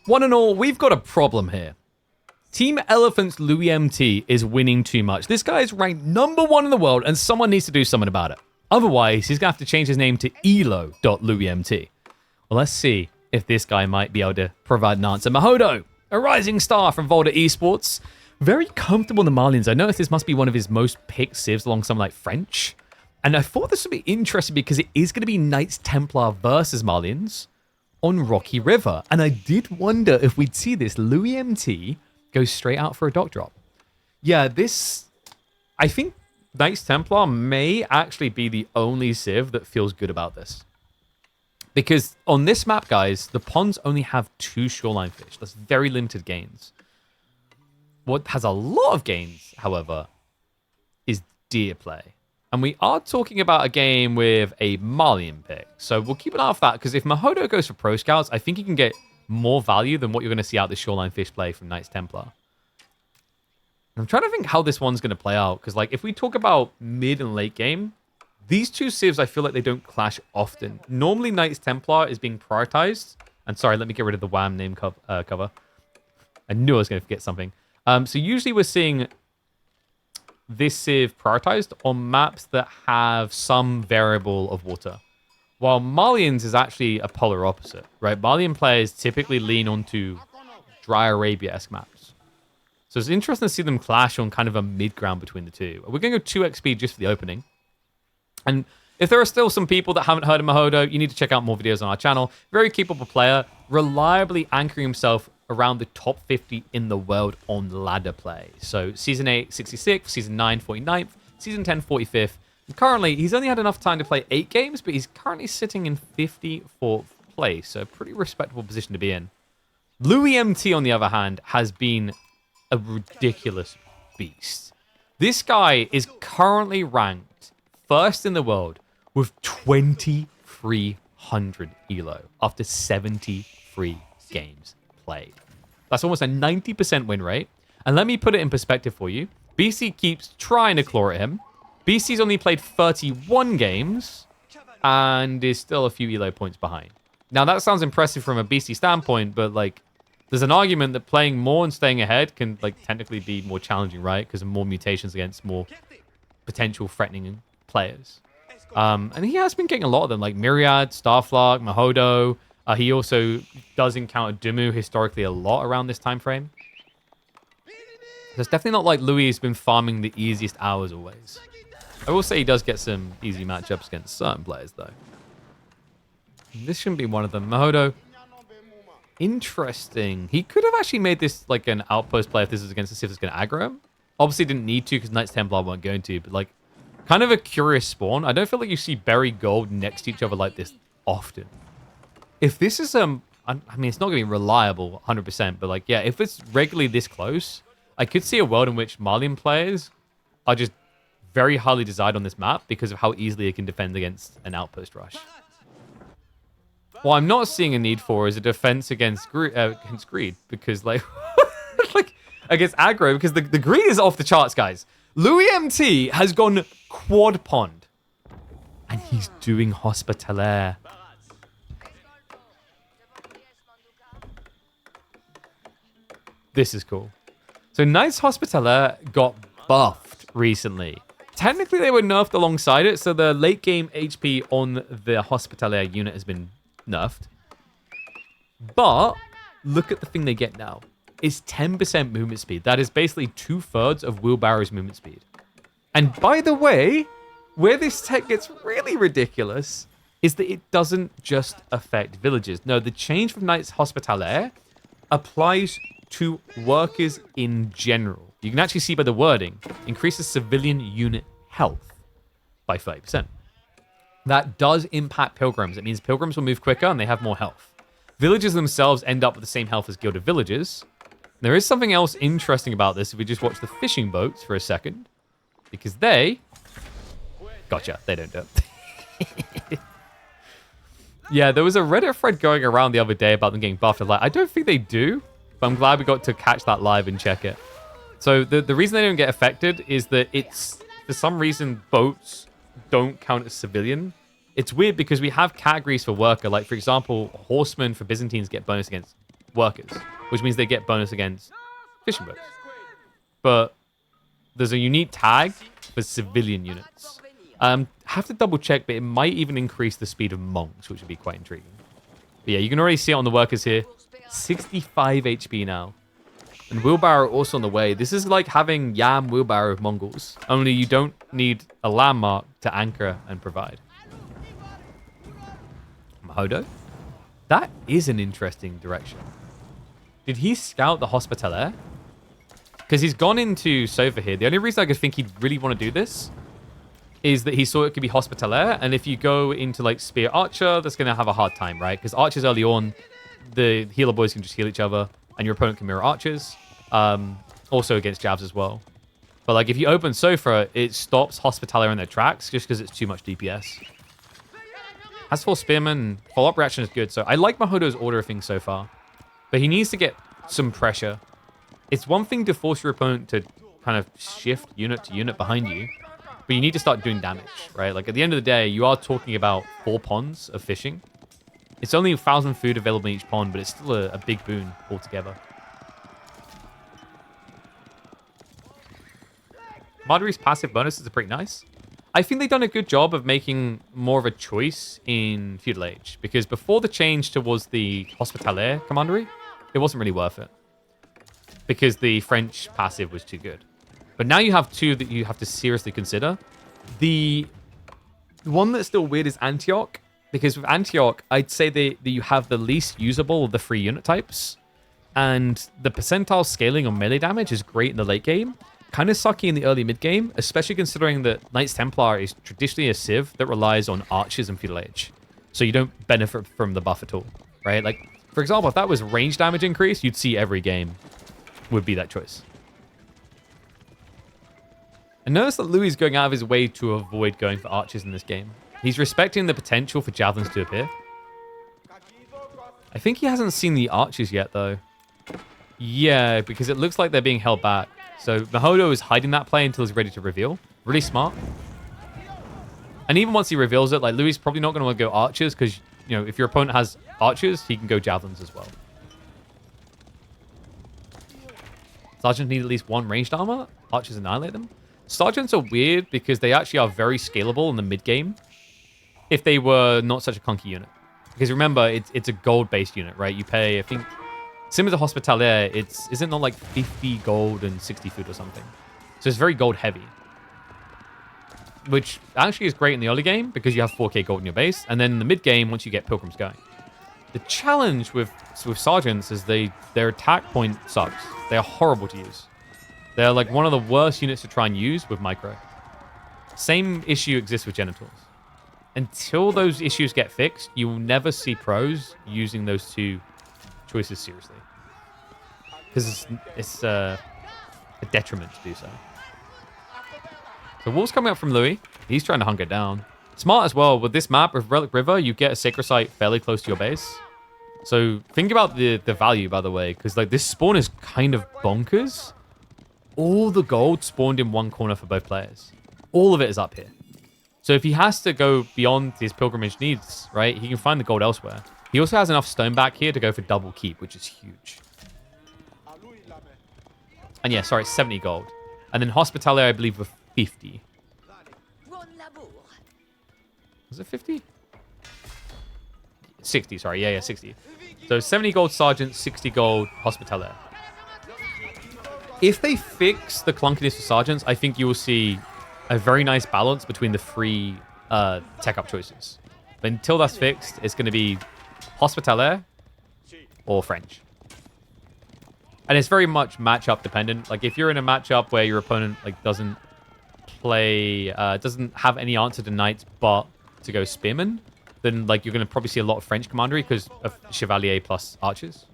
One and all, we've got a problem here. Team Elephant's LoueMT is winning too much. This guy is ranked #1 in the world, and someone needs to do something about it. Otherwise, he's going to have to change his name to elo.LoueMT. Well, let's see if this guy might be able to provide an answer. Mahodo, a rising star from Volta Esports. Very comfortable in the Malians. I noticed this must be one of his most picked civs along some like French. And I thought this would be interesting because it is going to be Knights Templar versus Malians on Rocky River. And I did wonder if we'd see this LoueMT go straight out for a dock drop. Yeah, I think Knights Templar may actually be the only civ that feels good about this. Because on this map, guys, the ponds only have 2 shoreline fish. That's very limited gains. What has a lot of gains, however, is deer play. And we are talking about a game with a Malian pick. So we'll keep an eye off that, because if Mahodo goes for Pro Scouts, I think he can get more value than what you're going to see out the shoreline fish play from Knights Templar. I'm trying to think how this one's going to play out, because like if we talk about mid and late game, these two civs, I feel like they don't clash often. Normally, Knights Templar is being prioritized. And sorry, let me get rid of the WAM name cover. I knew I was going to forget something. So usually we're seeing this civ prioritized on maps that have some variable of water. While Malians is actually a polar opposite, right? Malian players typically lean onto dry Arabia-esque maps. So it's interesting to see them clash on kind of a mid-ground between the two. We're going to go 2 XP just for the opening. And if there are still some people that haven't heard of Mahodo, you need to check out more videos on our channel. Very capable player, reliably anchoring himself around the top 50 in the world on ladder play. So Season 8, 66th, Season 9, 49th, Season 10, 45th. And currently, he's only had enough time to play 8 games, but he's currently sitting in 54th place. So a pretty respectable position to be in. LoueMT, on the other hand, has been a ridiculous beast. This guy is currently ranked first in the world with 2,300 elo after 73 games played. That's almost a 90% win rate. And let me put it in perspective for you. BC keeps trying to claw at him. BC's only played 31 games and is still a few elo points behind. Now, that sounds impressive from a BC standpoint, but like, there's an argument that playing more and staying ahead can like technically be more challenging, right? Because of more mutations against more potential threatening players. And he has been getting a lot of them, like Myriad, Starflark, Mahodo. He also does encounter Dumu historically a lot around this time frame. So it's definitely not like Louis has been farming the easiest hours always. I will say he does get some easy matchups against certain players, though. This shouldn't be one of them. Mahodo. Interesting. He could have actually made this like an outpost play if this was against the civ that's going to aggro him. Obviously didn't need to because Knights Templar weren't going to, but like kind of a curious spawn. I don't feel like you see buried gold next to each other like this often. If this is, I mean, it's not going to be reliable 100%, but like, yeah, if it's regularly this close, I could see a world in which Malian players are just very highly desired on this map because of how easily it can defend against an outpost rush. What I'm not seeing a need for is a defense against greed, because like, like against aggro, because the greed is off the charts, guys. LoueMT has gone quad pond, and he's doing Hospitalier. This is cool. So Knights Hospitalier got buffed recently. Technically, they were nerfed alongside it, so the late game HP on the Hospitalier unit has been nerfed. But look at the thing they get now. It's 10% movement speed. That is basically 2/3 of Wheelbarrow's movement speed. And by the way, where this tech gets really ridiculous is that it doesn't just affect villages. No, the change from Knights Hospitalier applies to workers in general. You can actually see by the wording, increases civilian unit health by 30%. That does impact pilgrims. It means pilgrims will move quicker and they have more health. Villagers themselves end up with the same health as gilded villagers. There is something else interesting about this if we just watch the fishing boats for a second. Because they... Gotcha, they don't do it. Yeah, there was a Reddit thread going around the other day about them getting buffed. I was like, I don't think they do, but I'm glad we got to catch that live and check it. So the reason they don't get affected is that it's, for some reason, boats don't count as civilian. It's weird because we have categories for worker. Like, for example, horsemen for Byzantines get bonus against workers, which means they get bonus against fishing boats. But there's a unique tag for civilian units. Have to double check, but it might even increase the speed of monks, which would be quite intriguing. But yeah, you can already see it on the workers here. 65 HP now. And wheelbarrow also on the way. This is like having Yam wheelbarrow of Mongols. Only you don't need a landmark to anchor and provide. Mahodo? That is an interesting direction. Did he scout the Hospitalier? Because he's gone into Sova here. The only reason I could think he'd really want to do this is that he saw it could be Hospitalier. And if you go into like Spear Archer, that's going to have a hard time, right? Because Archers early on, the healer boys can just heal each other. And your opponent can mirror Archers. Also against Jabs as well. But like if you open Sofra, it stops Hospitalier in their tracks just because it's too much DPS. As for Spearman, follow-up reaction is good. So I like Mahodo's order of things so far. But he needs to get some pressure. It's one thing to force your opponent to kind of shift unit to unit behind you. But you need to start doing damage, right? Like at the end of the day, you are talking about 4 ponds of fishing. It's only 1,000 food available in each pond, but it's still a big boon altogether. Marjorie's passive bonuses are pretty nice. I think they've done a good job of making more of a choice in Feudal Age, because before the change towards the Hospitalier commandery, it wasn't really worth it, because the French passive was too good. But now you have 2 that you have to seriously consider. The one that's still weird is Antioch, because with Antioch, I'd say that you have the least usable of the 3 unit types, and the percentile scaling on melee damage is great in the late game. Kind of sucky in the early mid-game, especially considering that Knights Templar is traditionally a civ that relies on archers in Feudal Age. So you don't benefit from the buff at all, right? Like, for example, if that was range damage increase, you'd see every game would be that choice. And notice that Louis is going out of his way to avoid going for archers in this game. He's respecting the potential for javelins to appear. I think he hasn't seen the archers yet, though. Yeah, because it looks like they're being held back. So Mahodo is hiding that play until he's ready to reveal. Really smart. And even once he reveals it, like Louis is probably not going to want to go archers because, you know, if your opponent has archers, he can go javelins as well. Sergeants need at least 1 ranged armor. Archers annihilate them. Sergeants are weird because they actually are very scalable in the mid game if they were not such a clunky unit. Because remember, it's a gold-based unit, right? You pay, I think, similar to Hospitalier, is it not like 50 gold and 60 food or something? So it's very gold heavy. Which actually is great in the early game because you have 4k gold in your base. And then in the mid game, once you get Pilgrim's Guide. The challenge with Sergeants is their attack point sucks. They are horrible to use. They're like one of the worst units to try and use with micro. Same issue exists with Genitals. Until those issues get fixed, you will never see pros using those 2 choices seriously. Because it's a detriment to do so. So Wolf's coming up from Louis. He's trying to hunker down. Smart as well. With this map, with Relic River, you get a Sacred Site fairly close to your base. So think about the value, by the way. Because like this spawn is kind of bonkers. All the gold spawned in one corner for both players. All of it is up here. So if he has to go beyond his pilgrimage needs, right, he can find the gold elsewhere. He also has enough stone back here to go for double keep, which is huge. And yeah, sorry, 70 gold. And then Hospitalier, I believe, with 50. Was it 50? 60, sorry. Yeah, 60. So 70 gold Sergeant, 60 gold Hospitalier. If they fix the clunkiness of Sergeants, I think you will see a very nice balance between the 3 tech up choices. But until that's fixed, it's going to be Hospitalier or French. And it's very much matchup dependent. Like if you're in a matchup where your opponent like doesn't have any answer to knights but to go spearman, then like you're going to probably see a lot of French commandery because of Chevalier plus archers.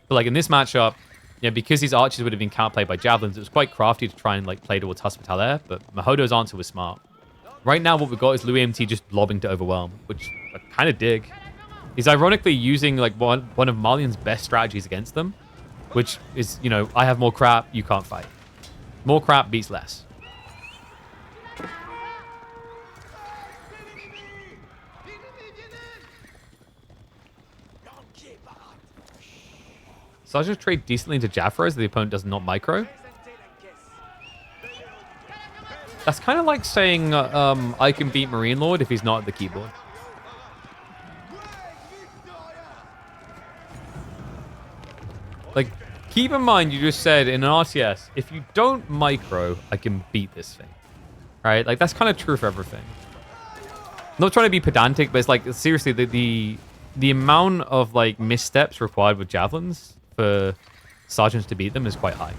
But like in this matchup, yeah, because these archers would have been counterplayed by javelins, it was quite crafty to try and like play towards Hospitalier, but Mahodo's answer was smart. Right now what we've got is LoueMT just lobbing to overwhelm, which I kind of dig. He's ironically using like one of Marlian's best strategies against them, which is, you know, I have more crap, you can't fight. More crap beats less. Sergeants trade decently into Jaffras. The opponent does not micro. That's kind of like saying I can beat Marine Lord if he's not at the keyboard. Like, keep in mind you just said in an RTS, if you don't micro, I can beat this thing. Right? Like, that's kind of true for everything. I'm not trying to be pedantic, but it's like, seriously, the amount of, like, missteps required with javelins for sergeants to beat them is quite high.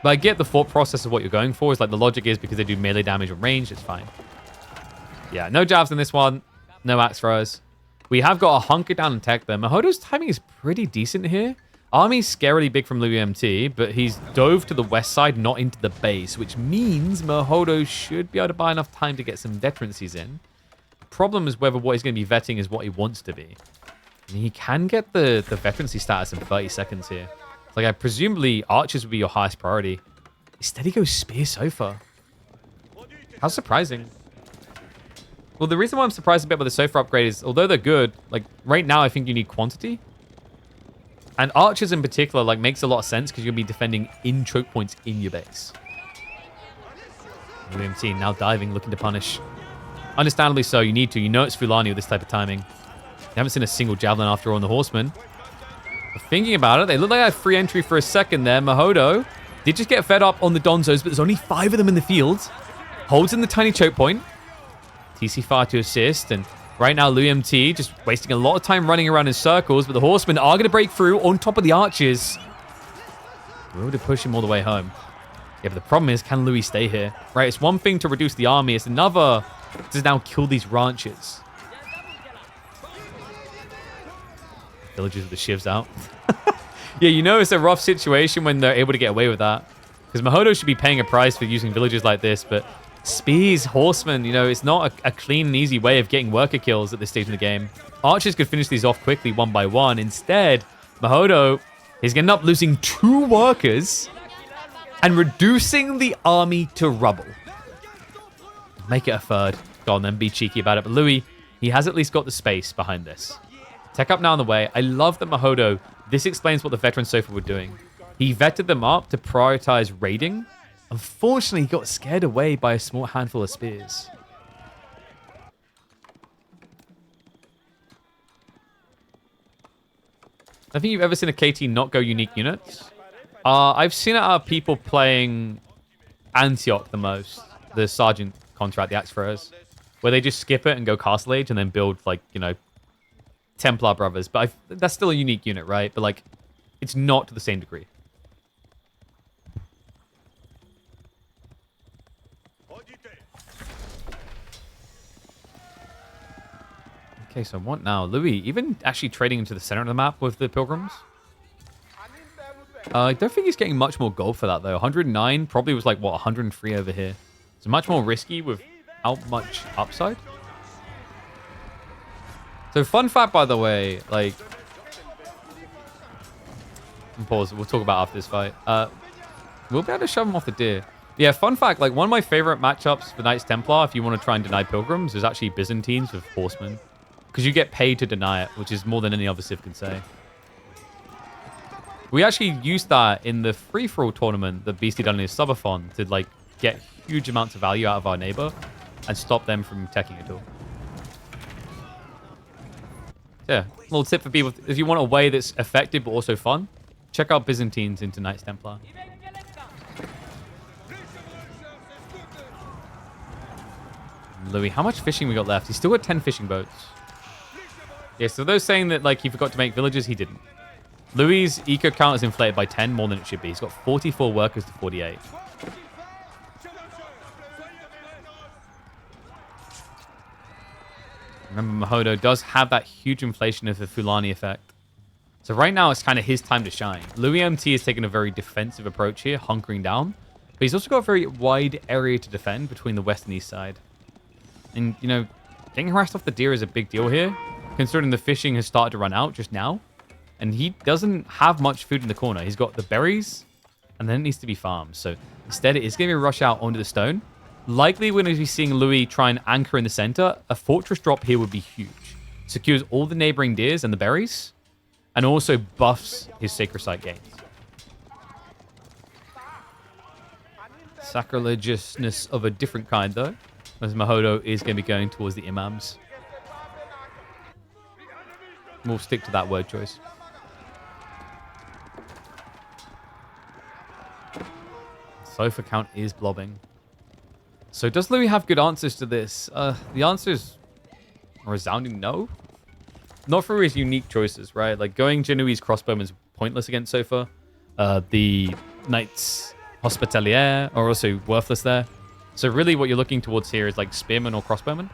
But I get the thought process of what you're going for. Is like the logic is because they do melee damage and range, it's fine. Yeah, no jabs in this one. No axe throws. We have got a hunker down and tech there. Mahodo's timing is pretty decent here. Army's scarily big from LoueMT, but he's dove to the west side, not into the base, which means Mahodo should be able to buy enough time to get some veterancies in. The problem is whether what he's going to be vetting is what he wants to be. And he can get the veterancy status in 30 seconds here. Like, presumably, archers would be your highest priority. Instead, he goes spear so far. How surprising. Well, the reason why I'm surprised a bit about the Sofa upgrade is, although they're good, like, right now, I think you need quantity. And archers in particular, like, makes a lot of sense because you're going to be defending in choke points in your base. LoueMT now diving, looking to punish. Understandably so, you need to. You know it's Fulani with this type of timing. You haven't seen a single javelin after all on the horseman. Thinking about it, they look like I had free entry for a second there. Mahodo did just get fed up on the Donzos, but there's only 5 of them in the field. Holds in the tiny choke point. TC fire to assist, and right now LoueMT just wasting a lot of time running around in circles, but the horsemen are going to break through on top of the archers. We're able to push him all the way home. Yeah, but the problem is, can Louis stay here? Right, it's one thing to reduce the army, it's another to now kill these ranches. Villagers with the shivs out. Yeah, you know it's a rough situation when they're able to get away with that. Because Mahodo should be paying a price for using villagers like this, but spears, horsemen, you know, it's not a clean and easy way of getting worker kills at this stage in the game. Archers could finish these off quickly one by one. Instead, Mahodo is going to end up losing 2 workers and reducing the army to rubble. Make it a third. Go on then, be cheeky about it. But Louis, he has at least got the space behind this. Tech up now on the way. I love that Mahodo, this explains what the veteran Sofa were doing. He vetted them up to prioritize raiding. Unfortunately, he got scared away by a small handful of spears. I think you've ever seen a KT not go unique units. I've seen it out of people playing Antioch the most. The Sergeant contract, the Axe Throwers. Where they just skip it and go Castle Age and then build, like, you know, Templar brothers, but that's still a unique unit, right? But, like, it's not to the same degree. Okay, so what now? Louis, even actually trading into the center of the map with the Pilgrims? I don't think he's getting much more gold for that, though. 109 probably was, like, what, 103 over here. It's much more risky without much upside. So, fun fact, by the way, like... Pause, we'll talk about after this fight. We'll be able to shove him off the deer. Yeah, fun fact, like, one of my favorite matchups for Knights Templar, if you want to try and deny Pilgrims, is actually Byzantines with Horsemen. Because you get paid to deny it, which is more than any other Civ can say. We actually used that in the free-for-all tournament that Beastie done in his subathon to, like, get huge amounts of value out of our neighbor and stop them from teching at all. Yeah, little tip for people. If you want a way that's effective but also fun, check out Byzantines into Knights Templar. Louis, how much fishing we got left? He's still got 10 fishing boats. Yeah, so those saying that, like, he forgot to make villages, he didn't. Louis' eco count is inflated by 10 more than it should be. He's got 44 workers to 48. Remember, Mahodo does have that huge inflation of the Fulani effect. So right now, it's kind of his time to shine. LoueMT is taking a very defensive approach here, hunkering down. But he's also got a very wide area to defend between the west and east side. And, you know, getting harassed off the deer is a big deal here, considering the fishing has started to run out just now. And he doesn't have much food in the corner. He's got the berries, and then it needs to be farmed. So instead, it is going to be a rush out onto the stone. Likely, we're going to be seeing Louis try and anchor in the center. A fortress drop here would be huge. Secures all the neighboring deers and the berries. and also buffs his Sacred Site gains. Sacrilegiousness of a different kind, though, as Mahodo is going to be going towards the imams. We'll stick to that word choice. Sofa count is blobbing. So does Louis have good answers to this? The answer is a resounding no. Not for his unique choices, right? Like going Genoese crossbowman is pointless against Sofa. The Knights Hospitalier are also worthless there. So really what you're looking towards here is like spearman or crossbowman.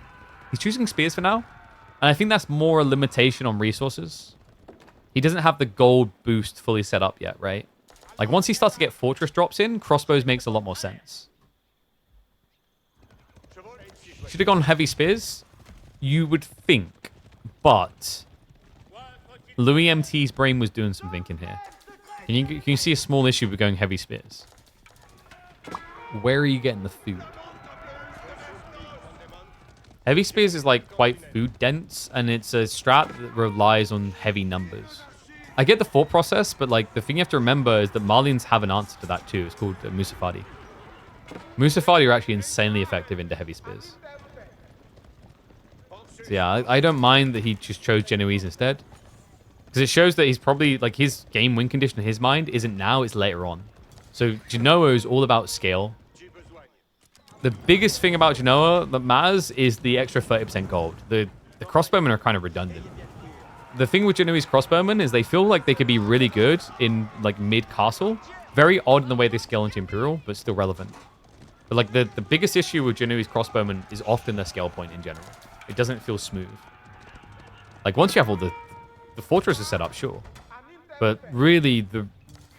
He's choosing spears for now. And I think that's more a limitation on resources. He doesn't have the gold boost fully set up yet, right? Like once he starts to get fortress drops in, crossbows makes a lot more sense. Should have gone heavy spears, you would think. But LoueMT's brain was doing some thinking here. Can you see a small issue with going heavy spears? Where are you getting the food? Heavy spears is like quite food dense, and it's a strat that relies on heavy numbers. I get the thought process, but like the thing you have to remember is that Malians have an answer to that too. It's called Musafadi. Musafadi are actually insanely effective into heavy spears. So yeah, I don't mind that he just chose Genoese instead. Because it shows that he's probably, like, his game win condition in his mind isn't now, it's later on. So Genoa is all about scale. The biggest thing about Genoa that matters is the extra 30% gold. The crossbowmen are kind of redundant. The thing with Genoese crossbowmen is they feel like they could be really good in, like, mid-castle. Very odd in the way they scale into Imperial, but still relevant. But, like, the biggest issue with Genoese crossbowmen is often their scale point in general. It doesn't feel smooth. Like, once you have all the fortresses set up, sure. But really, the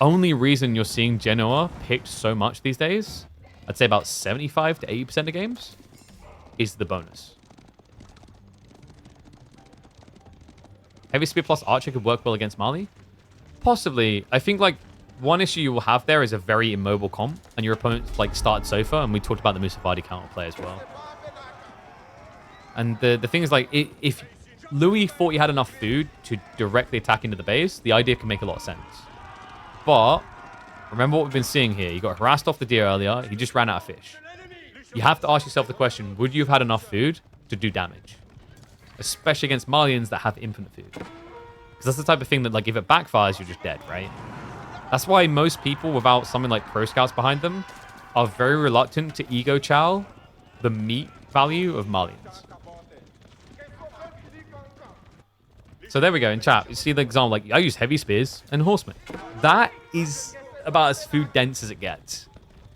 only reason you're seeing Genoa picked so much these days, I'd say about 75 to 80% of games, is the bonus. Heavy spear plus archer could work well against Mali. Possibly. I think, like, one issue you will have there is a very immobile comp, and your opponent, like, started Sofa, and we talked about the Musafadi counterplay as well. And the thing is, like, if Louis thought he had enough food to directly attack into the base, the idea can make a lot of sense. But remember what we've been seeing here. He got harassed off the deer earlier. He just ran out of fish. You have to ask yourself the question, would you have had enough food to do damage? Especially against Malians that have infinite food. Because that's the type of thing that, like, if it backfires, you're just dead, right? That's why most people without something like Pro Scouts behind them are very reluctant to ego chow the meat value of Malians. So there we go in chat. You see the example, like, I use heavy spears and horsemen. That is about as food dense as it gets.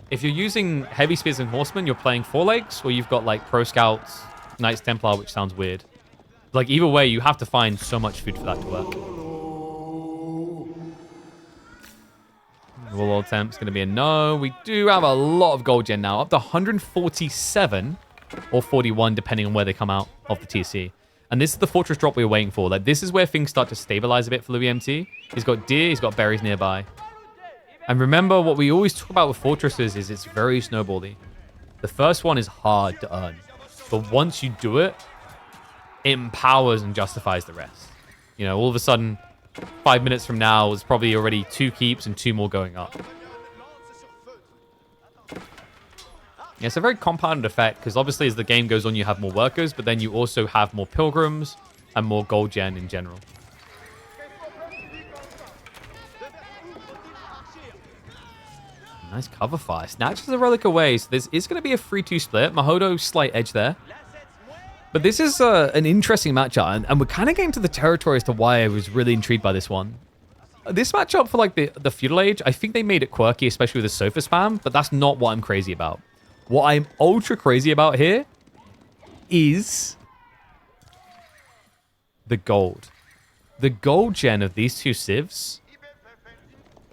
If you're using heavy spears and horsemen, you're playing four legs, or you've got, like, Pro Scouts, Knights Templar, which sounds weird. Like, either way, you have to find so much food for that to work. Warlord Temp's going to be a no. We do have a lot of gold gen now, up to 147 or 41, depending on where they come out of the TC. And this is the fortress drop we were waiting for. Like, this is where things start to stabilize a bit for LoueMT. He's got deer, he's got berries nearby. And remember, what we always talk about with fortresses is it's very snowbally. The first one is hard to earn. But once you do it, it empowers and justifies the rest. You know, all of a sudden, 5 minutes from now, there's probably already 2 keeps and 2 more going up. Yeah, it's a very compounded effect, because obviously as the game goes on, you have more workers, but then you also have more pilgrims and more gold gen in general. Nice cover fire. Snatches the relic away, so this is going to be a 3-2 split. Mahodo, slight edge there. But this is an interesting matchup, and we're kind of getting to the territory as to why I was really intrigued by this one. This matchup for, like, the Feudal Age, I think they made it quirky, especially with the Sofa spam, but that's not what I'm crazy about. What I'm ultra crazy about here is the gold. The gold gen of these two civs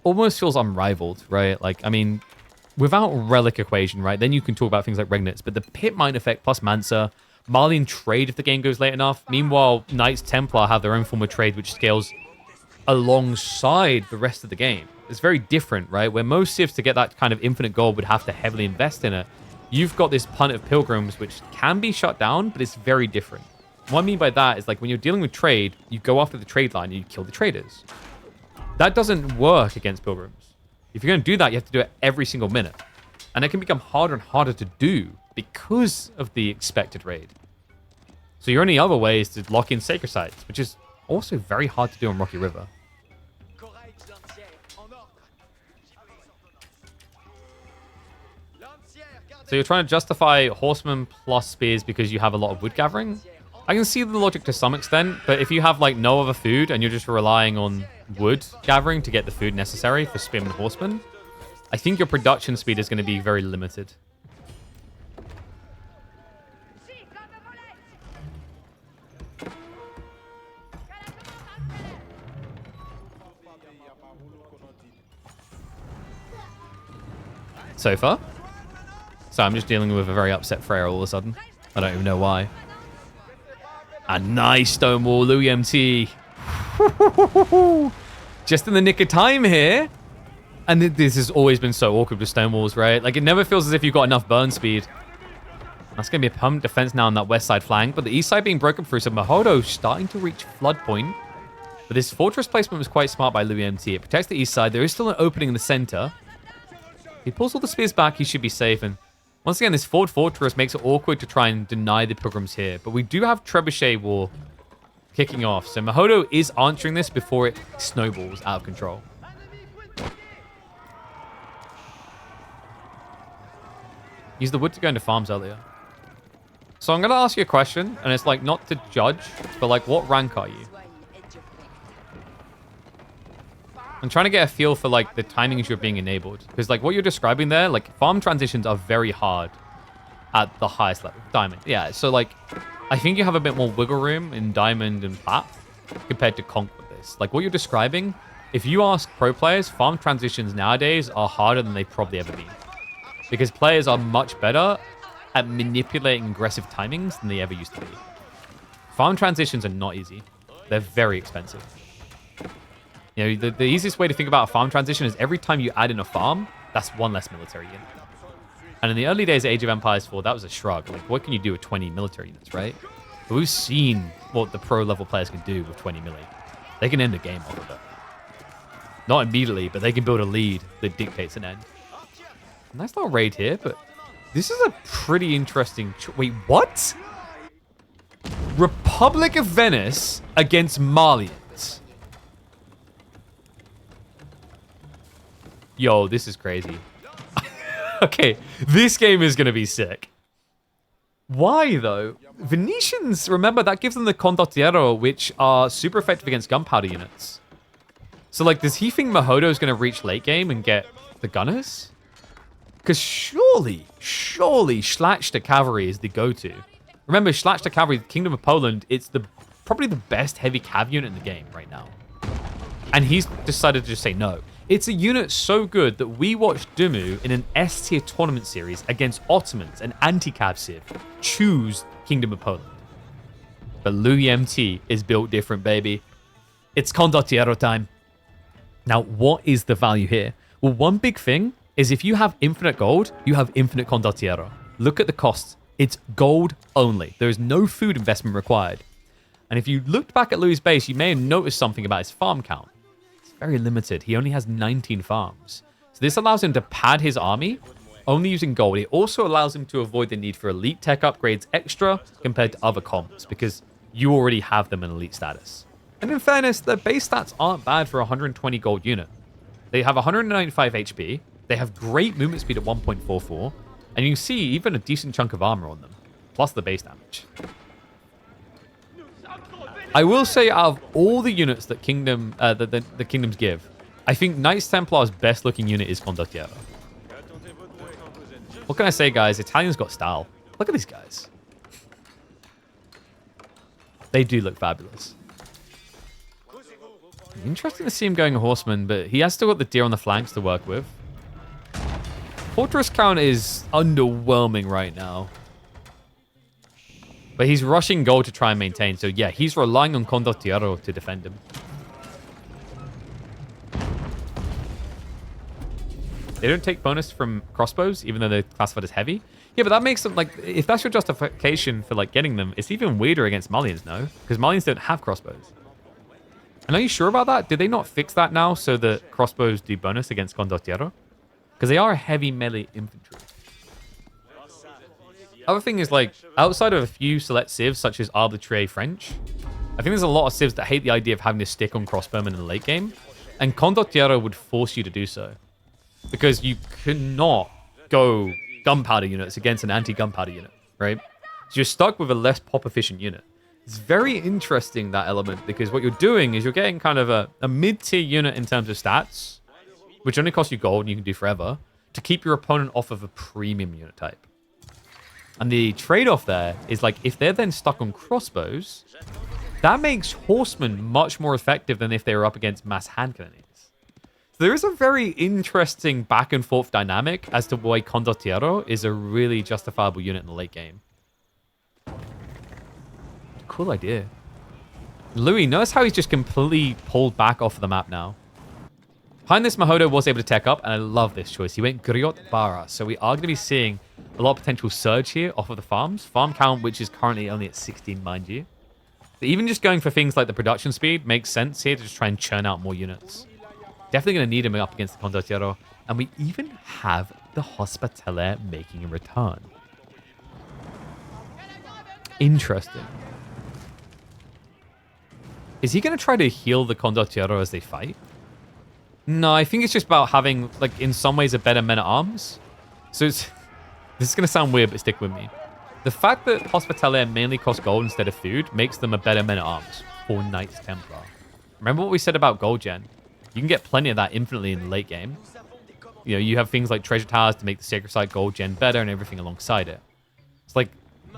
almost feels unrivaled, right? Like, I mean, without relic equation, right, then you can talk about things like Regnets, but the pit mine effect plus Mansa, Malian trade if the game goes late enough. Meanwhile, Knights Templar have their own form of trade, which scales alongside the rest of the game. It's very different, right? Where most civs to get that kind of infinite gold would have to heavily invest in it. You've got this punt of pilgrims, which can be shut down, but it's very different. What I mean by that is like when you're dealing with trade, you go after the trade line and you kill the traders. That doesn't work against pilgrims. If you're going to do that, you have to do it every single minute. And it can become harder and harder to do because of the expected raid. So your only other way is to lock in sacred sites, which is also very hard to do on Rocky River. So you're trying to justify horsemen plus spears because you have a lot of wood gathering? I can see the logic to some extent, but if you have like no other food and you're just relying on wood gathering to get the food necessary for spearmen and horsemen, I think your production speed is going to be very limited. So far. So I'm just dealing with a very upset Freya all of a sudden. I don't even know why. A nice stonewall, LoueMT. Just in the nick of time here. And this has always been so awkward with stonewalls, right? Like, it never feels as if you've got enough burn speed. That's going to be a permanent defense now on that west side flank. But the east side being broken through. So Mahodo starting to reach flood point. But this fortress placement was quite smart by LoueMT. It protects the east side. There is still an opening in the center. He pulls all the spears back. He should be safe. And once again, this forward fortress makes it awkward to try and deny the pilgrims here. But we do have Trebuchet War kicking off. So Mahodo is answering this before it snowballs out of control. Used the wood to go into farms earlier. So I'm going to ask you a question. And it's like not to judge, but like what rank are you? I'm trying to get a feel for like the timings you're being enabled. Because like what you're describing there, like farm transitions are very hard at the highest level. Diamond. Yeah, so like I think you have a bit more wiggle room in diamond and plat compared to conk with this. Like what you're describing, if you ask pro players, farm transitions nowadays are harder than they've probably ever been. Because players are much better at manipulating aggressive timings than they ever used to be. Farm transitions are not easy. They're very expensive. You know, the easiest way to think about a farm transition is every time you add in a farm, that's one less military unit. And in the early days of Age of Empires 4, that was a shrug. Like, what can you do with 20 military units, right? But we've seen what the pro-level players can do with 20 milli. They can end the game off of it. Not immediately, but they can build a lead that dictates an end. Nice little raid here, but this is a pretty interesting... Wait, what? Republic of Venice against Malians. Yo, this is crazy. Okay, this game is going to be sick. Why, though? Venetians, remember, that gives them the Condottiero, which are super effective against gunpowder units. So, like, does he think Mahodo's going to reach late game and get the gunners? Because surely Schlachta Cavalry is the go-to. Remember, Schlachta Cavalry, Kingdom of Poland, it's probably the best heavy cav unit in the game right now. And he's decided to just say no. It's a unit so good that we watched Dumu in an S-tier tournament series against Ottomans and anti-cav civ choose Kingdom of Poland. But LoueMT is built different, baby. It's Condottiero time. Now, what is the value here? Well, one big thing is if you have infinite gold, you have infinite Condottiero. Look at the costs. It's gold only. There is no food investment required. And if you looked back at Louis' base, you may have noticed something about his farm count. It's very limited. He only has 19 farms. So this allows him to pad his army only using gold. It also allows him to avoid the need for elite tech upgrades extra compared to other comps because you already have them in elite status. And in fairness, their base stats aren't bad for a 120 gold unit. They have 195 HP. They have great movement speed at 1.44. And you can see even a decent chunk of armor on them, plus the base damage. I will say, out of all the units that the kingdoms give, I think Knights Templar's best looking unit is Condottiero. What can I say, guys? Italians got style. Look at these guys. They do look fabulous. Interesting to see him going a horseman, but he has still got the deer on the flanks to work with. Fortress count is underwhelming right now. But he's rushing gold to try and maintain. So yeah, he's relying on Condottiero to defend him. They don't take bonus from crossbows, even though they're classified as heavy. Yeah, but that makes them, like, if that's your justification for, like, getting them, it's even weirder against Malians, no? Because Malians don't have crossbows. And are you sure about that? Did they not fix that now so that crossbows do bonus against Condottiero? Because they are heavy melee infantry. Other thing is, like, outside of a few select civs, such as Arbitrary French, I think there's a lot of civs that hate the idea of having to stick on crossbowmen in the late game. And Condottiero would force you to do so. Because you cannot go gunpowder units against an anti-gunpowder unit, right? So you're stuck with a less pop-efficient unit. It's very interesting, that element, because what you're doing is you're getting kind of a mid-tier unit in terms of stats, which only costs you gold and you can do forever, to keep your opponent off of a premium unit type. And the trade-off there is, like, if they're then stuck on crossbows, that makes horsemen much more effective than if they were up against mass hand cannons. So there is a very interesting back-and-forth dynamic as to why Condottiero is a really justifiable unit in the late game. Cool idea. Louis, notice how he's just completely pulled back off of the map now. Behind this, Mahodo was able to tech up, and I love this choice. He went Griot Bara, so we are going to be seeing a lot of potential surge here off of the farms. Farm count, which is currently only at 16, mind you. But even just going for things like the production speed makes sense here to just try and churn out more units. Definitely going to need him up against the Condottiero. And we even have the Hospitalier making a return. Interesting. Is he going to try to heal the Condottiero as they fight? No, I think it's just about having, like, in some ways, a better men-at-arms. So it's... This is going to sound weird, but stick with me. The fact that Hospitalier mainly cost gold instead of food makes them a better men-at-arms for Knights Templar. Remember what we said about gold gen? You can get plenty of that infinitely in the late game. You know, you have things like treasure towers to make the sacred site gold gen better and everything alongside it. It's like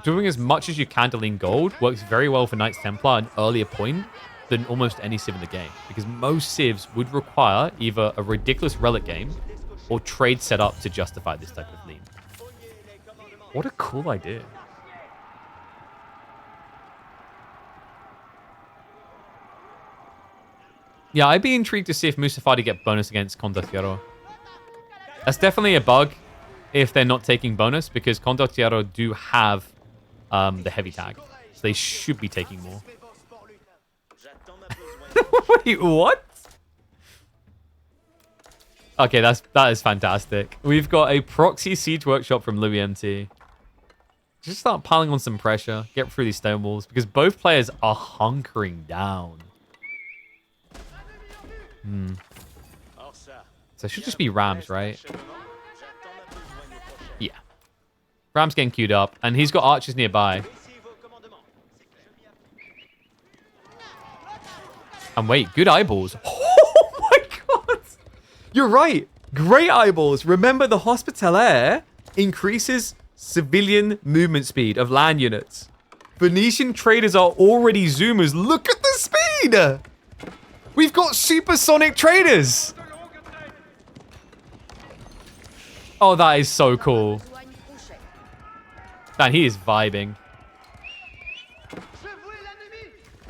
doing as much as you can to lean gold works very well for Knights Templar at an earlier point than almost any civ in the game. Because most civs would require either a ridiculous relic game or trade set up to justify this type of lean. What a cool idea. Yeah, I'd be intrigued to see if Musafadi get bonus against Condottiero. That's definitely a bug if they're not taking bonus, because Condottiero do have the heavy tag. So they should be taking more. Wait, what? Okay, that is fantastic. We've got a proxy siege workshop from LoueMT. Just start piling on some pressure, get through these stone walls, because both players are hunkering down. So it should just be Rams, right? Yeah. Rams getting queued up, and he's got archers nearby. And wait, good eyeballs. Oh my god! You're right. Great eyeballs. Remember, the Hospitalier increases civilian movement speed of land units. Venetian traders are already zoomers. Look at the speed! We've got supersonic traders! Oh, that is so cool. Man, he is vibing.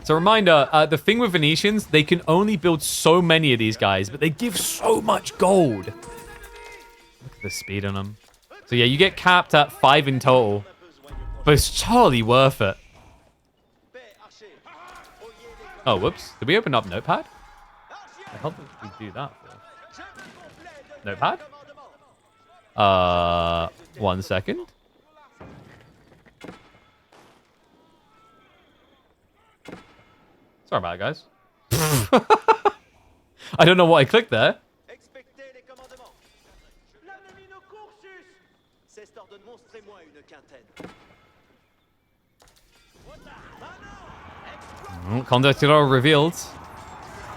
So reminder, the thing with Venetians, they can only build so many of these guys, but they give so much gold. Look at the speed on them. So yeah, you get capped at 5 in total, but it's totally worth it. Oh, whoops. Did we open up Notepad? The hell did we do that for? Notepad? 1 second. Sorry about it, guys. I don't know what I clicked there. Condottiero revealed.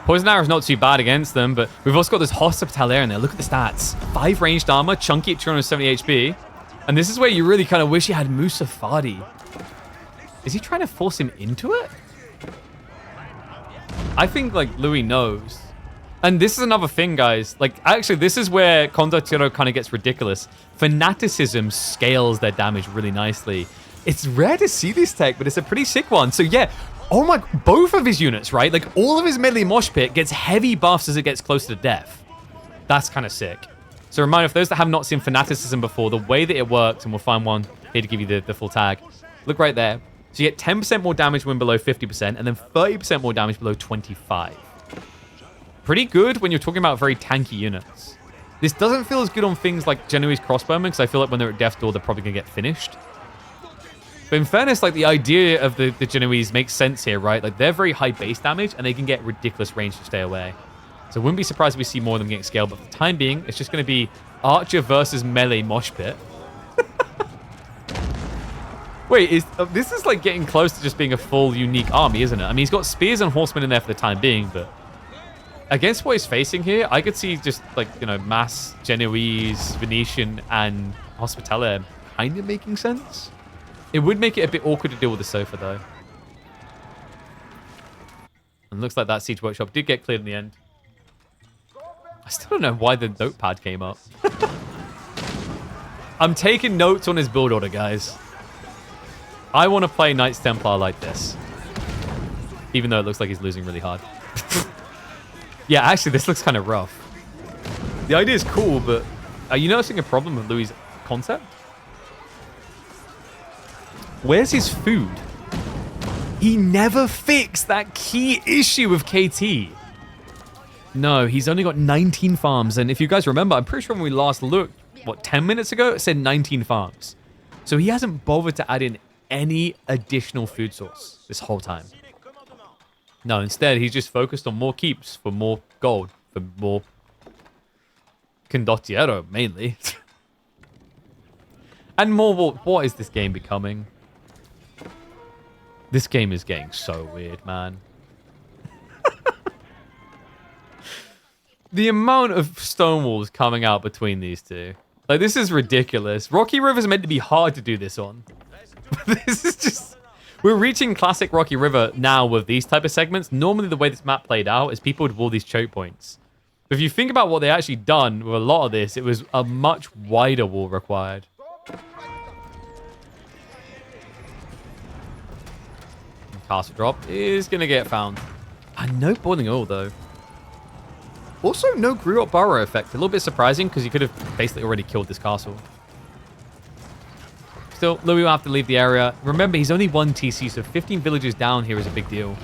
Poison Arrow is not too bad against them, but we've also got this Hospitalier in there. Look at the stats. 5 ranged armor, chunky at 270 HP. And this is where you really kind of wish you had Musafadi. Is he trying to force him into it? I think, like, Louis knows. And this is another thing, guys. Like, actually, this is where Condottiero kind of gets ridiculous. Fanaticism scales their damage really nicely. It's rare to see this tech, but it's a pretty sick one. So, yeah. Oh my, both of his units, right? Like, all of his melee mosh pit gets heavy buffs as it gets closer to death. That's kind of sick. So a reminder, for those that have not seen Fanaticism before, the way that it works, and we'll find one here to give you the full tag. Look right there. So you get 10% more damage when below 50%, and then 30% more damage below 25. Pretty good when you're talking about very tanky units. This doesn't feel as good on things like Genoese crossbowmen, because I feel like when they're at death's door, they're probably going to get finished. But in fairness, like the idea of the Genoese makes sense here, right? Like they're very high base damage, and they can get ridiculous range to stay away. So I wouldn't be surprised if we see more of them getting scaled, but for the time being, it's just going to be Archer versus Melee Mosh Pit. Wait, this is like getting close to just being a full unique army, isn't it? I mean, he's got spears and horsemen in there for the time being, but against what he's facing here, I could see just like, you know, mass Genoese, Venetian, and Hospitalier kind of making sense. It would make it a bit awkward to deal with the sofa, though. And looks like that Siege Workshop did get cleared in the end. I still don't know why the notepad came up. I'm taking notes on his build order, guys. I want to play Knights Templar like this. Even though it looks like he's losing really hard. Yeah, actually, this looks kind of rough. The idea is cool, but are you noticing a problem with Louis' concept? Where's his food? He never fixed that key issue with KT. No, he's only got 19 farms. And if you guys remember, I'm pretty sure when we last looked, what, 10 minutes ago, it said 19 farms. So he hasn't bothered to add in any additional food source this whole time. No, instead, he's just focused on more keeps for more gold, for more Condottiero, mainly. And more, what is this game becoming? This game is getting so weird, man. The amount of stone walls coming out between these two. Like, this is ridiculous. Rocky River's meant to be hard to do this on. This is just... We're reaching classic Rocky River now with these type of segments. Normally, the way this map played out is people would wall these choke points. But if you think about what they actually done with a lot of this, it was a much wider wall required. Castle drop is going to get found. And no boiling oil, though. Also, no grew up burrow effect. A little bit surprising because you could have basically already killed this castle. Still, Louis will have to leave the area. Remember, he's only 1 TC, so 15 villages down here is a big deal.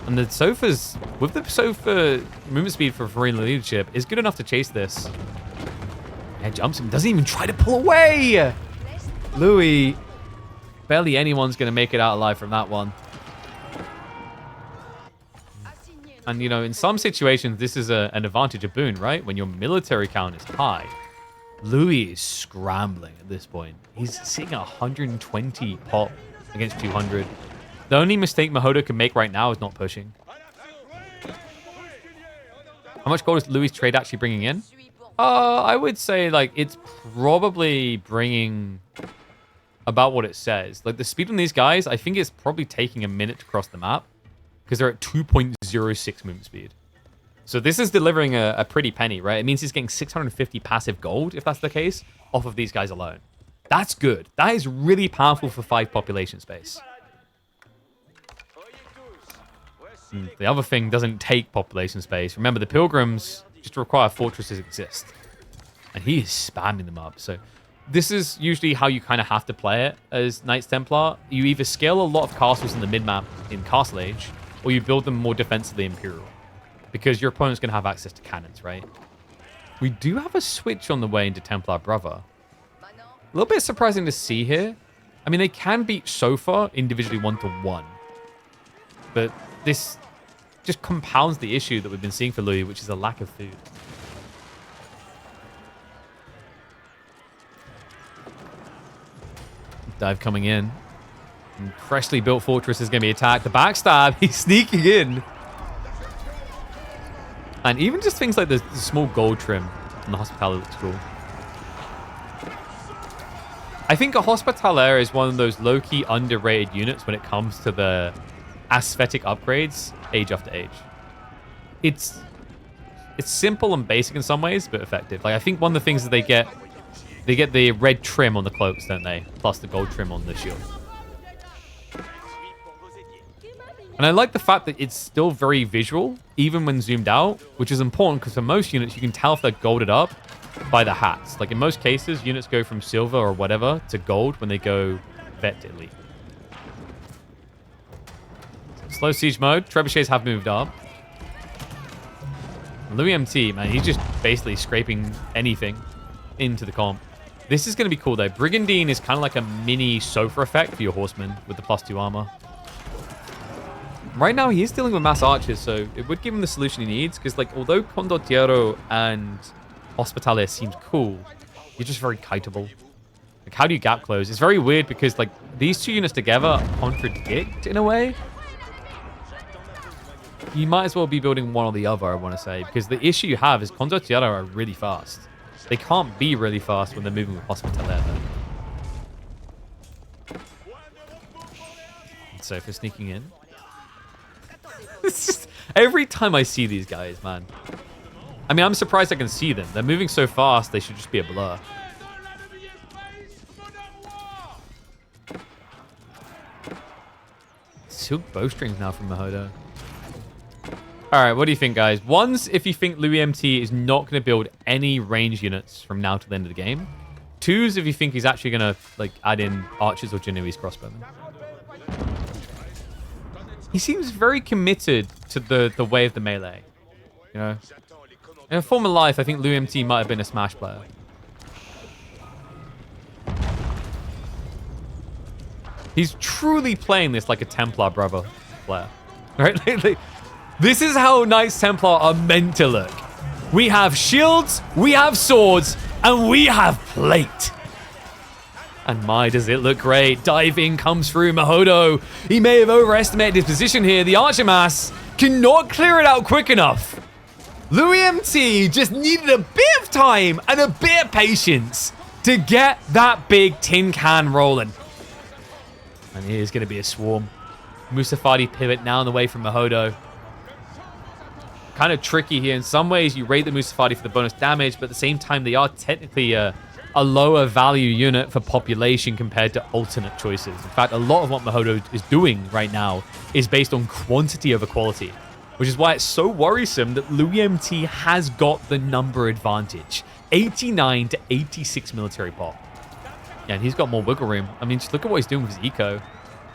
And the sofas, with the sofa movement speed for foreign leadership, is good enough to chase this. Yeah, jumps him, doesn't even try to pull away. Louis, barely anyone's going to make it out alive from that one. And, you know, in some situations, this is an advantage, a boon, right? When your military count is high. Louis is scrambling at this point. He's sitting at 120 pop against 200. The only mistake Mahoda can make right now is not pushing. How much gold is Louis' trade actually bringing in? I would say, like, it's probably bringing about what it says. Like, the speed on these guys, I think it's probably taking a minute to cross the map. Because they're at 2.06 movement speed. So this is delivering a pretty penny, right? It means he's getting 650 passive gold, if that's the case, off of these guys alone. That's good. That is really powerful for 5 population space. The other thing doesn't take population space. Remember, the pilgrims just require fortresses exist. And he is spamming them up. So this is usually how you kind of have to play it as Knights Templar. You either scale a lot of castles in the mid-map in Castle Age, or you build them more defensively Imperial. Because your opponent's going to have access to cannons, right? We do have a switch on the way into Templar Brother. A little bit surprising to see here. I mean, they can beat Sofa individually 1-to-1. But this just compounds the issue that we've been seeing for Louis, which is a lack of food. Dive coming in. And freshly built fortress is going to be attacked. The backstab, he's sneaking in. And even just things like the small gold trim on the Hospitalier looks cool. I think a Hospitalier is one of those low-key underrated units when it comes to the aesthetic upgrades age after age. It's simple and basic in some ways, but effective. Like, I think one of the things that they get the red trim on the cloaks, don't they? Plus the gold trim on the shield. And I like the fact that it's still very visual, even when zoomed out, which is important because for most units, you can tell if they're golded up by the hats. Like in most cases, units go from silver or whatever to gold when they go vet to elite. Slow siege mode. Trebuchets have moved up. LoueMT, man, he's just basically scraping anything into the comp. This is going to be cool, though. Brigandine is kind of like a mini sofa effect for your horsemen with the +2 armor. Right now, he is dealing with mass archers, so it would give him the solution he needs, because, like, although Condottiero and Hospitalier seems cool, you're just very kiteable. Like, how do you gap close? It's very weird because, like, these two units together contradict in a way. You might as well be building one or the other, I want to say, because the issue you have is Condottiero are really fast. They can't be really fast when they're moving with Hospitalier. So if they're sneaking in. It's just, every time I see these guys, man. I mean, I'm surprised I can see them. They're moving so fast, they should just be a blur. Silk bowstrings now from Mahodo. All right, what do you think, guys? One's if you think LoueMT is not going to build any range units from now to the end of the game. Two's if you think he's actually going to like add in archers or Genoese crossbowmen. He seems very committed to the way of the melee. You know, in a former life, I think LoueMT might have been a Smash player. He's truly playing this like a Templar brother player, right? This is how Knights Templar are meant to look. We have shields, we have swords, and we have plate. And my, does it look great. Diving comes through Mahodo. He may have overestimated his position here. The archer mass cannot clear it out quick enough. LoueMT just needed a bit of time and a bit of patience to get that big tin can rolling. And here's going to be a swarm. Musafadi pivot now on the way from Mahodo. Kind of tricky here. In some ways, you rate the Musafadi for the bonus damage, but at the same time, they are technically a lower value unit for population compared to alternate choices. In fact, a lot of what Mahodo is doing right now is based on quantity over quality, which is why it's so worrisome that LoueMT has got the number advantage. 89 to 86 military pop. Yeah, and he's got more wiggle room. I mean, just look at what he's doing with his eco.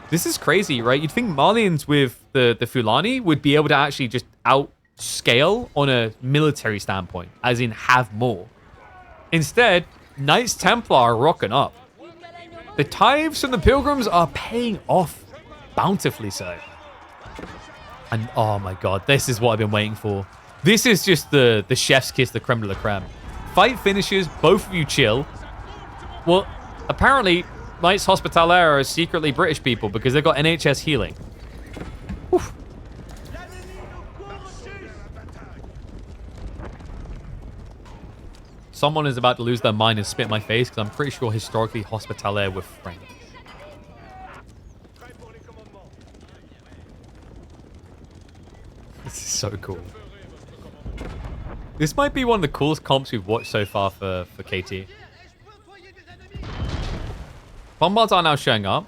This is crazy, right? You'd think Malians with the Fulani would be able to actually just outscale on a military standpoint, as in have more. Instead, Knights Templar are rocking up. The tithes from the pilgrims are paying off bountifully so. And oh my god, this is what I've been waiting for. This is just the chef's kiss, the creme de la creme. Fight finishes, both of you chill. Well, apparently, Knights Hospitalier are secretly British people because they've got NHS healing. Oof. Someone is about to lose their mind and spit in my face because I'm pretty sure historically Hospitalier were French. This is so cool. This might be one of the coolest comps we've watched so far for KT. Bombards are now showing up.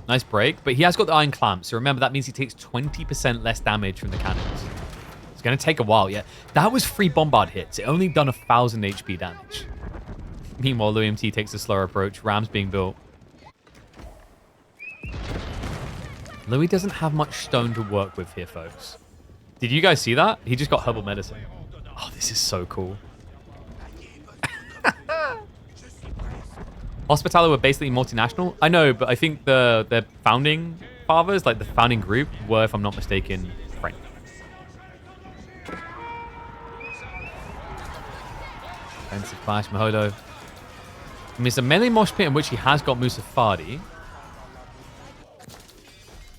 Nice break, but he has got the iron clamp, so remember that means he takes 20% less damage from the cannons. It's going to take a while, yeah. That was 3 bombard hits. It only done 1,000 HP damage. Meanwhile, LoueMT takes a slower approach. Rams being built. Louis doesn't have much stone to work with here, folks. Did you guys see that? He just got herbal medicine. Oh, this is so cool. Hospitalier were basically multinational. I know, but I think the founding fathers, like the founding group, were, if I'm not mistaken, French. Offensive clash, Mahodo. I mean, it's a melee mosh pit in which he has got Musafadi.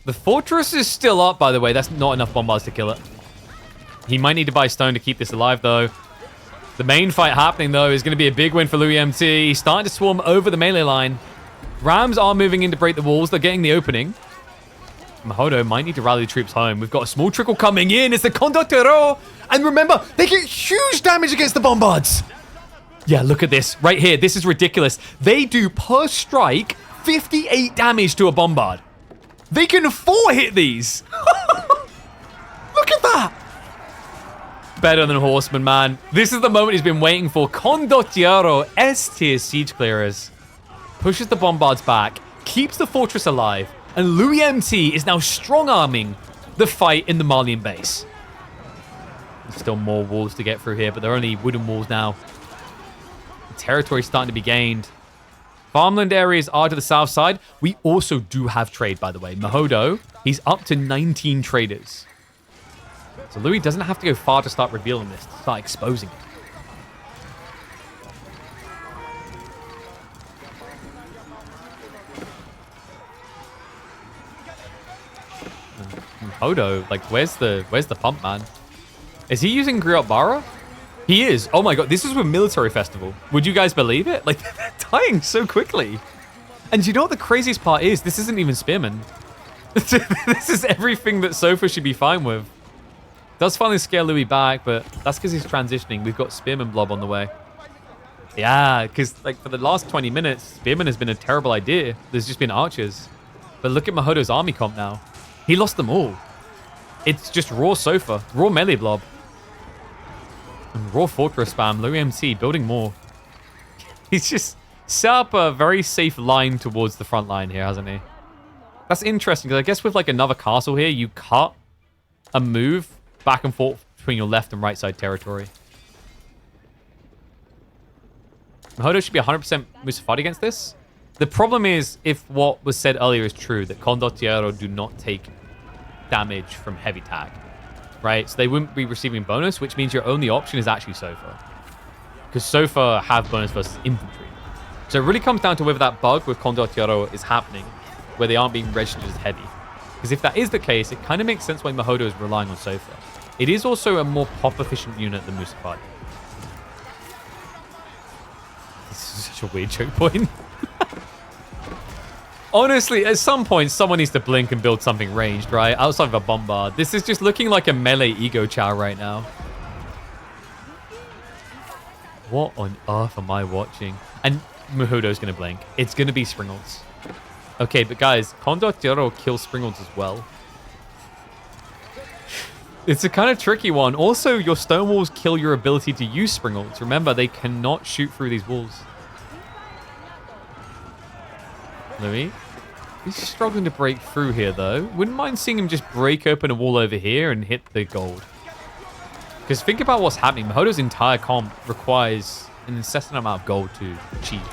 The fortress is still up, by the way. That's not enough bombards to kill it. He might need to buy stone to keep this alive, though. The main fight happening, though, is going to be a big win for LoueMT. He's starting to swarm over the melee line. Rams are moving in to break the walls. They're getting the opening. Mahodo might need to rally the troops home. We've got a small trickle coming in. It's the Condottiero. And remember, they get huge damage against the bombards. Yeah, look at this. Right here. This is ridiculous. They do, per strike, 58 damage to a bombard. They can 4-hit these. Look at that. Better than Horseman, man. This is the moment he's been waiting for. Condottiero, S-tier siege clearers. Pushes the bombards back, keeps the fortress alive, and LoueMT is now strong-arming the fight in the Malian base. There's still more walls to get through here, but they're only wooden walls now. The territory's starting to be gained. Farmland areas are to the south side. We also do have trade, by the way. Mahodo, he's up to 19 traders. So Louis doesn't have to go far to start revealing this, to start exposing it. Mahodo, like, where's the pump, man? Is he using Griot Bara? He is. Oh my god, this is a military festival. Would you guys believe it? Like, they're dying so quickly. And you know what the craziest part is? This isn't even Spearman. This is everything that Sofa should be fine with. Does finally scale Louis back, but that's because he's transitioning. We've got Spearman Blob on the way. Yeah, because like for the last 20 minutes, Spearman has been a terrible idea. There's just been archers. But look at Mahodo's army comp now. He lost them all. It's just raw Sofa, raw melee Blob. And raw fortress spam, LoueMT building more. He's just set up a very safe line towards the front line here, hasn't he? That's interesting, because I guess with like another castle here, you cut a move back and forth between your left and right side territory. Mahodo should be 100% Musafati against this. The problem is, if what was said earlier is true, that Condottiero do not take damage from heavy tag, right? So they wouldn't be receiving bonus, which means your only option is actually Sofa. Because Sofa have bonus versus infantry. So it really comes down to whether that bug with Condottiero is happening, where they aren't being registered as heavy. Because if that is the case, it kind of makes sense why Mahodo is relying on Sofa. It is also a more pop-efficient unit than Musafati. This is such a weird choke point. Honestly, at some point, someone needs to blink and build something ranged, right? Outside of a bombard. This is just looking like a melee ego chow right now. What on earth am I watching? And Mahodo's going to blink. It's going to be Springles. Okay, but guys, Condottiero kills Springles as well. It's a kind of tricky one. Also, your stone walls kill your ability to use Springles. Remember, they cannot shoot through these walls. Louis, he's struggling to break through here, though. Wouldn't mind seeing him just break open a wall over here and hit the gold. Because think about what's happening. Mahodo's entire comp requires an incessant amount of gold to achieve,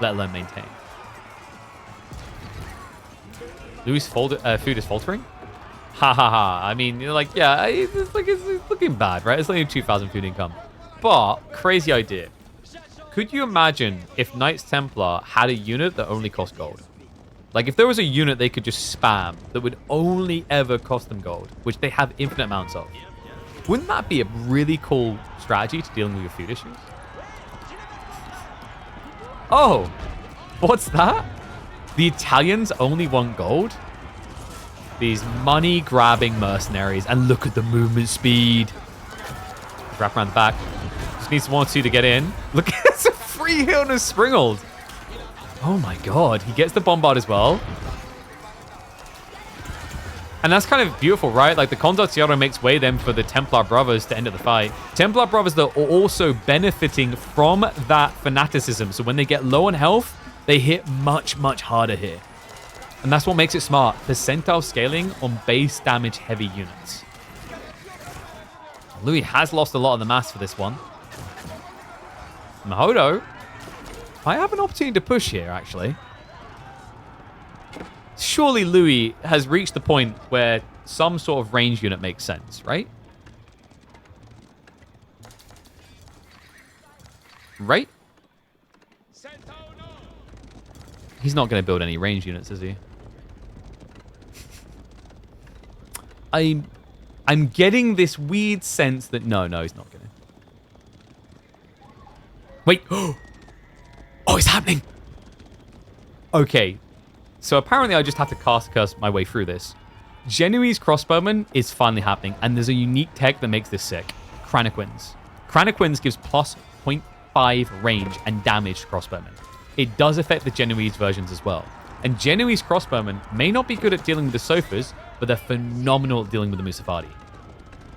let alone maintain. Louis' food is faltering? Ha ha ha. I mean, you're like, yeah, it's looking bad, right? It's only 2,000 food income. But, crazy idea. Could you imagine if Knights Templar had a unit that only cost gold? Like, if there was a unit they could just spam that would only ever cost them gold, which they have infinite amounts of. Wouldn't that be a really cool strategy to dealing with your food issues? Oh, what's that? The Italians only want gold? These money-grabbing mercenaries. And look at the movement speed. Wrap around the back. Just needs 1 or 2 to get in. Look, it's a free hit on a Springald. Oh my god. He gets the bombard as well. And that's kind of beautiful, right? Like, the Condottiero makes way then for the Templar brothers to end the fight. Templar brothers, though, are also benefiting from that fanaticism. So when they get low on health, they hit much, much harder here. And that's what makes it smart. Percentile scaling on base damage heavy units. Louis has lost a lot of the mass for this one. Mahodo might have an opportunity to push here, actually. Surely Louis has reached the point where some sort of range unit makes sense, right? Right? He's not going to build any range units, is he? I'm getting this weird sense that no, he's not going to. Wait. Oh, it's happening. Okay. So apparently I just have to cast curse my way through this. Genoese crossbowman is finally happening, and there's a unique tech that makes this sick. Craniquins. Craniquins gives plus 0.5 range and damage to crossbowmen. It does affect the Genoese versions as well. And Genoese crossbowmen may not be good at dealing with the Sofas, but they're phenomenal at dealing with the Musafati.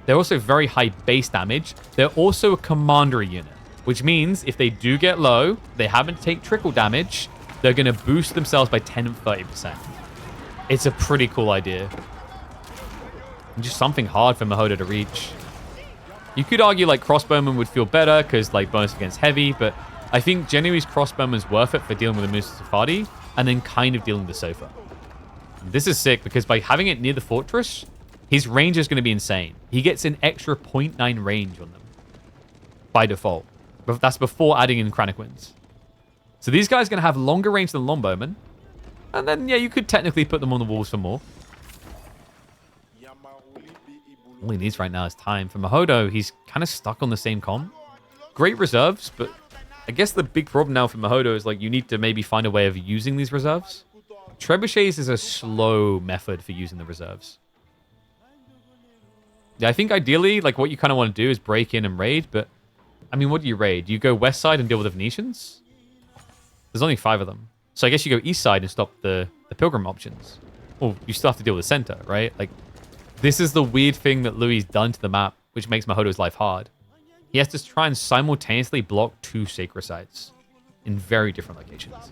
They're also very high base damage. They're also a commander unit, which means if they do get low, they happen to take trickle damage, they're going to boost themselves by 10 and 30%. It's a pretty cool idea. And just something hard for Mahodo to reach. You could argue like crossbowman would feel better because like bonus against heavy, but I think Genoese crossbowman's worth it for dealing with the Musa Safadi and then kind of dealing with the Sofa. And this is sick because by having it near the fortress, his range is going to be insane. He gets an extra 0.9 range on them by default. But that's before adding in Chronic Winds. So these guys are going to have longer range than Longbowmen. And then, yeah, you could technically put them on the walls for more. All he needs right now is time. For Mahodo, he's kind of stuck on the same comp. Great reserves, but I guess the big problem now for Mahodo is like you need to maybe find a way of using these reserves. Trebuchets is a slow method for using the reserves. Yeah, I think ideally, like what you kind of want to do is break in and raid, but I mean, what do you raid? You go west side and deal with the Venetians? There's only 5 of them. So I guess you go east side and stop the Pilgrim options. Well, you still have to deal with the center, right? Like, this is the weird thing that Louis done to the map, which makes Mahodo's life hard. He has to try and simultaneously block 2 sacred sites in very different locations.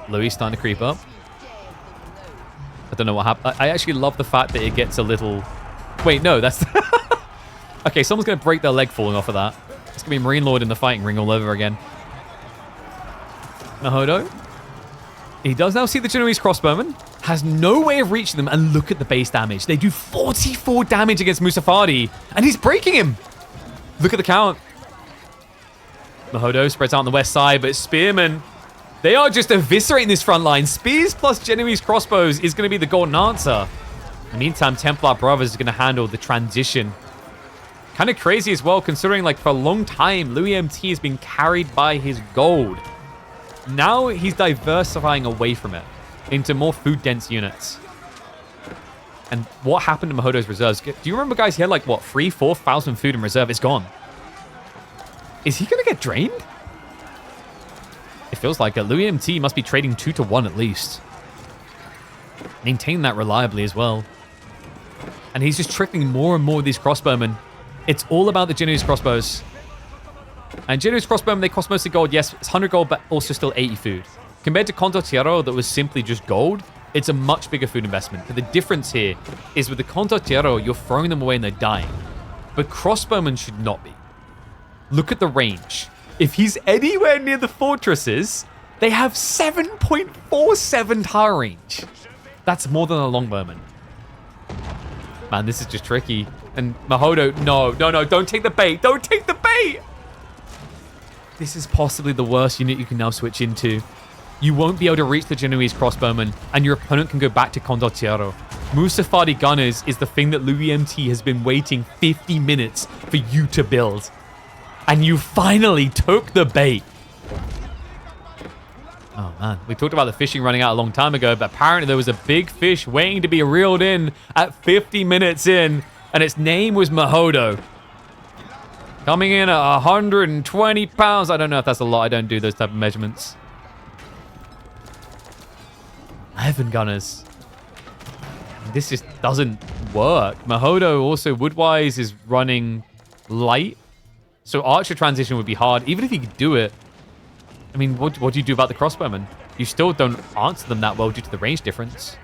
Louis starting to creep up. I don't know what happened. I actually love the fact that it gets a little... Wait, no, that's... Okay, someone's going to break their leg falling off of that. It's going to be Marine Lord in the fighting ring all over again. Mahodo. He does now see the Genoese crossbowmen. Has no way of reaching them. And look at the base damage. They do 44 damage against Musafadi. And he's breaking him. Look at the count. Mahodo spreads out on the west side. But Spearmen... They are just eviscerating this front line. Spears plus Genoese crossbows is going to be the golden answer. In the meantime, Templar Brothers is going to handle the transition. Kind of crazy as well, considering like for a long time, LoueMT has been carried by his gold. Now he's diversifying away from it into more food-dense units. And what happened to Mahodo's reserves? Do you remember, guys, he had like, what, 3,000-4,000 food in reserve? It's gone. Is he going to get drained? It feels like LoueMT must be trading 2 to 1 at least. Maintain that reliably as well. And he's just trickling more and more of these crossbowmen. It's all about the Genoese crossbows. And Genoese crossbowmen, they cost mostly gold. Yes, it's 100 gold, but also still 80 food. Compared to Condottiero, that was simply just gold, it's a much bigger food investment. But the difference here is with the Condottiero, you're throwing them away and they're dying. But crossbowmen should not be. Look at the range. If he's anywhere near the fortresses, they have 7.47 tower range. That's more than a longbowman. Man, this is just tricky. And Mahodo, no, don't take the bait. Don't take the bait! This is possibly the worst unit you can now switch into. You won't be able to reach the Genoese crossbowman, and your opponent can go back to Condottiero. Musafadi Gunners is the thing that LoueMT has been waiting 50 minutes for you to build. And you finally took the bait. Oh, man. We talked about the fishing running out a long time ago, but apparently there was a big fish waiting to be reeled in at 50 minutes in, and its name was Mahodo. Coming in at 120 pounds. I don't know if that's a lot. I don't do those type of measurements. 11 gunners. This just doesn't work. Mahodo also, wood-wise, is running light. So archer transition would be hard. Even if he could do it, I mean, what do you do about the crossbowmen? You still don't answer them that well due to the range difference.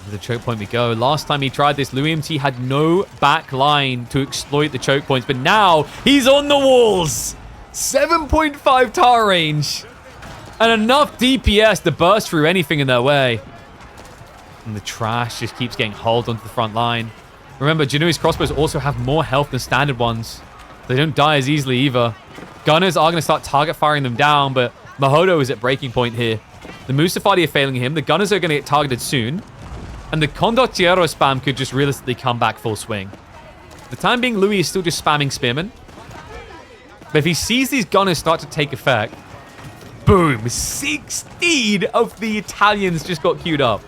To the choke point we go. Last time he tried this, LoueMT had no back line to exploit the choke points, but now he's on the walls. 7.5 tower range. And enough DPS to burst through anything in their way. And the trash just keeps getting hauled onto the front line. Remember, Genoese crossbows also have more health than standard ones. They don't die as easily either. Gunners are going to start target firing them down, but Mahodo is at breaking point here. The Musafadi are failing him. The Gunners are going to get targeted soon. And the Condottiero spam could just realistically come back full swing. For the time being, Louis is still just spamming Spearmen. But if he sees these Gunners start to take effect, boom, 16 of the Italians just got queued up.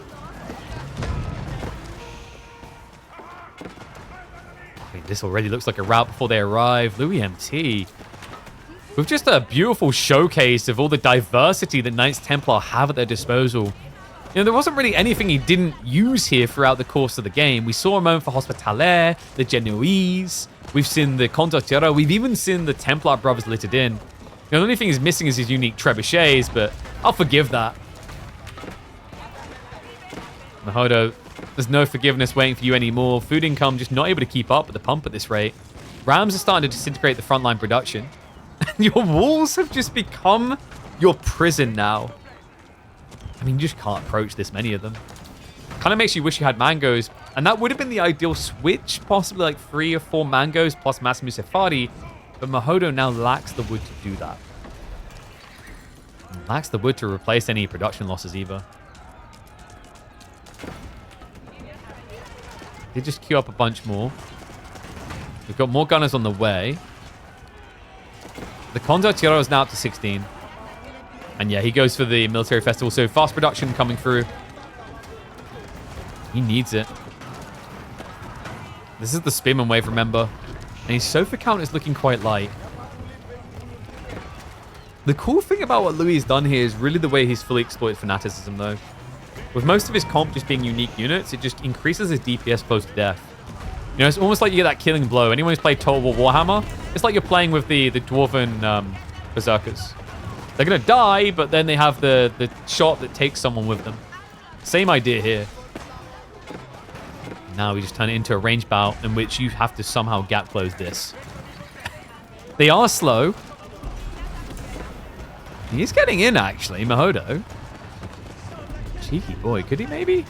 This already looks like a rout before they arrive. LoueMT. with just a beautiful showcase of all the diversity that Knights Templar have at their disposal. You know, there wasn't really anything he didn't use here throughout the course of the game. We saw a moment for Hospitalier, the Genoese. We've seen the Condottiero. We've even seen the Templar brothers littered in. You know, the only thing he's missing is his unique trebuchets, but I'll forgive that. Mahodo, there's no forgiveness waiting for you anymore. Food income just not able to keep up with the pump at this rate. Rams are starting to disintegrate the frontline production. Your walls have just become your prison now. I mean, you just can't approach this many of them. Kind of makes you wish you had mangoes. And that would have been the ideal switch. Possibly like 3 or 4 mangoes plus Massimo Sefari. But Mahodo now lacks the wood to do that. Lacks the wood to replace any production losses either. They just queue up a bunch more. We've got more gunners on the way. The Condottiero is now up to 16. And yeah, he goes for the military festival. So fast production coming through. He needs it. This is the Spearman wave, remember? And his Sofa count is looking quite light. The cool thing about what Louis has done here is really the way he's fully exploited fanaticism, though. With most of his comp just being unique units, it just increases his DPS close to death. You know, it's almost like you get that killing blow. Anyone who's played Total War Warhammer, it's like you're playing with the Dwarven Berserkers. They're going to die, but then they have the shot that takes someone with them. Same idea here. Now we just turn it into a range bout in which you have to somehow gap close this. They are slow. He's getting in, actually, Mahodo. Cheeky boy. Could he maybe?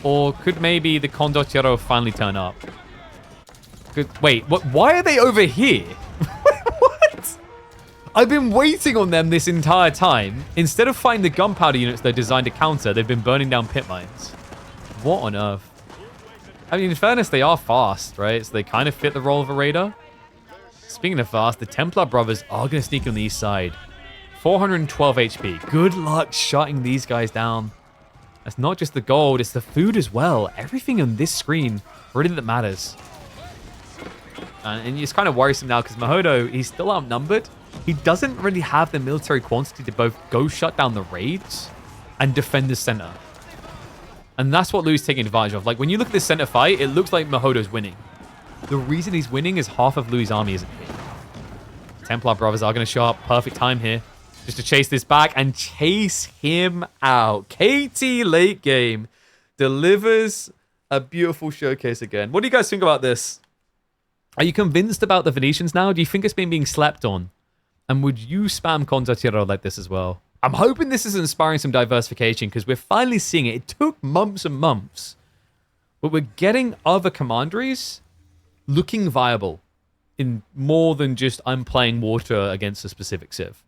Or could maybe the Condottiero finally turn up? Wait, what? Why are they over here? What? I've been waiting on them this entire time. Instead of fighting the gunpowder units they're designed to counter, they've been burning down pit mines. What on earth? I mean, in fairness, they are fast, right? So they kind of fit the role of a raider. Speaking of fast, the Templar brothers are going to sneak on the east side. 412 HP. Good luck shutting these guys down. That's not just the gold, it's the food as well. Everything on this screen really that matters. And it's kind of worrisome now because Mahodo, he's still outnumbered. He doesn't really have the military quantity to both go shut down the raids and defend the center. And that's what Louis is taking advantage of. Like, when you look at this center fight, it looks like Mahodo's winning. The reason he's winning is half of Louis' army isn't here. Templar brothers are going to show up. Perfect time here. Just to chase this back and chase him out. KT late game delivers a beautiful showcase again. What do you guys think about this? Are you convinced about the Venetians now? Do you think it's been being slept on? And would you spam Condottiero like this as well? I'm hoping this is inspiring some diversification because we're finally seeing it. It took months and months. But we're getting other commanderies looking viable in more than just I'm playing water against a specific civ.